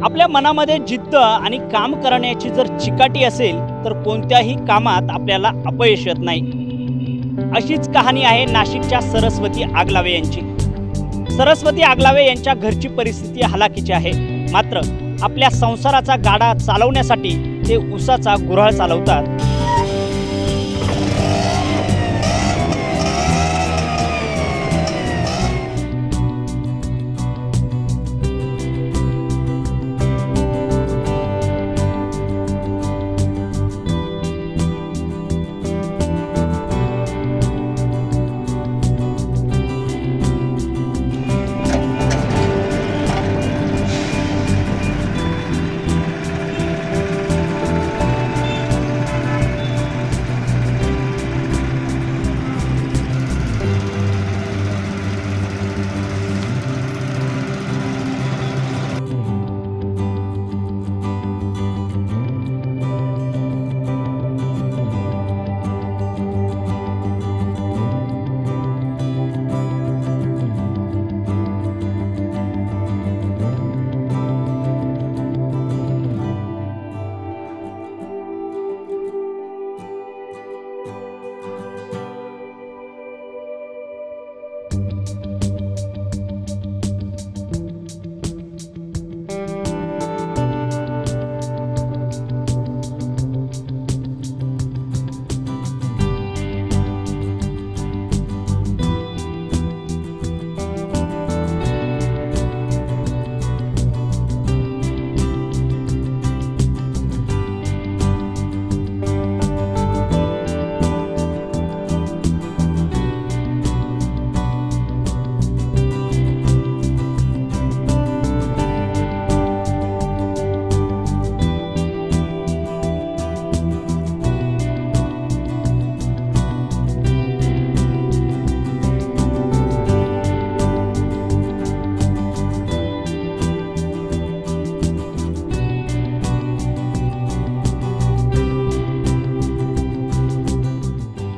आपल्या मनामध्ये जिद्द आणि काम करण्याची जर चिकाटी असेल तर कोणत्याही कामात आपल्याला अपयश येत नाही। अशीच कहाणी आहे नाशिकच्या सरस्वती आगलावे यांची। सरस्वती आगलावे यांच्या घरची परिस्थिती हलाखीची आहे, मात्र आपल्या संसाराचा गाडा चालवण्यासाठी ते ऊसाचा गुऱ्हाळ चालवतात।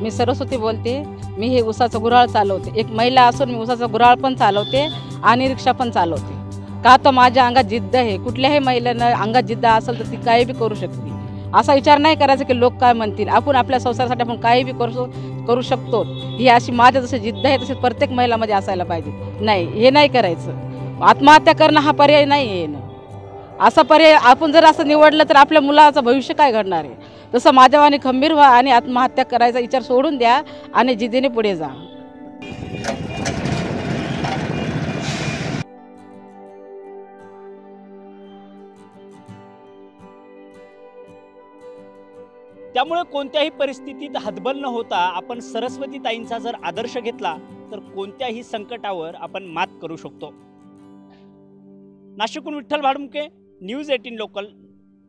मी सरस्वती बोलते। मी हे ऊसाचं गुऱ्हाळ चालवते। एक महिला असून मी ऊसाचं गुऱ्हाळ पण चालवते आणि रिक्षा पण चालवते। का तर माझ्या अंगात जिद्द आहे। कुठल्याही महिलेनं अंगात जिद्द असेल तर ती काही बी करू शकते। असा विचार नाही करायचा की लोक काय म्हणतील, आपण आपल्या संसारासाठी आपण काही बी करू शकतो। ही अशी माझ्या जशी जिद्द आहे तसे प्रत्येक महिलामध्ये असायला पाहिजे। नाही, हे नाही करायचं। आत्महत्या करणं हा पर्याय नाही आहे ना। असा पर्याय आपण जर असं निवडलं तर आपल्या मुलाचं भविष्य काय घडणार आहे। तसं माझ्यावानी खंबीर व्हा आणि आत्महत्या करायचा विचार सोडून द्या आणि जिद्दीने पुढे जा। त्यामुळे कोणत्याही परिस्थितीत हतबल न होता आपण सरस्वती ताईंचा जर आदर्श घेतला तर कोणत्याही संकटावर आपण मात करू शकतो। नाशिकहून विठ्ठल भाडमुके, न्यूज 18 लोकल।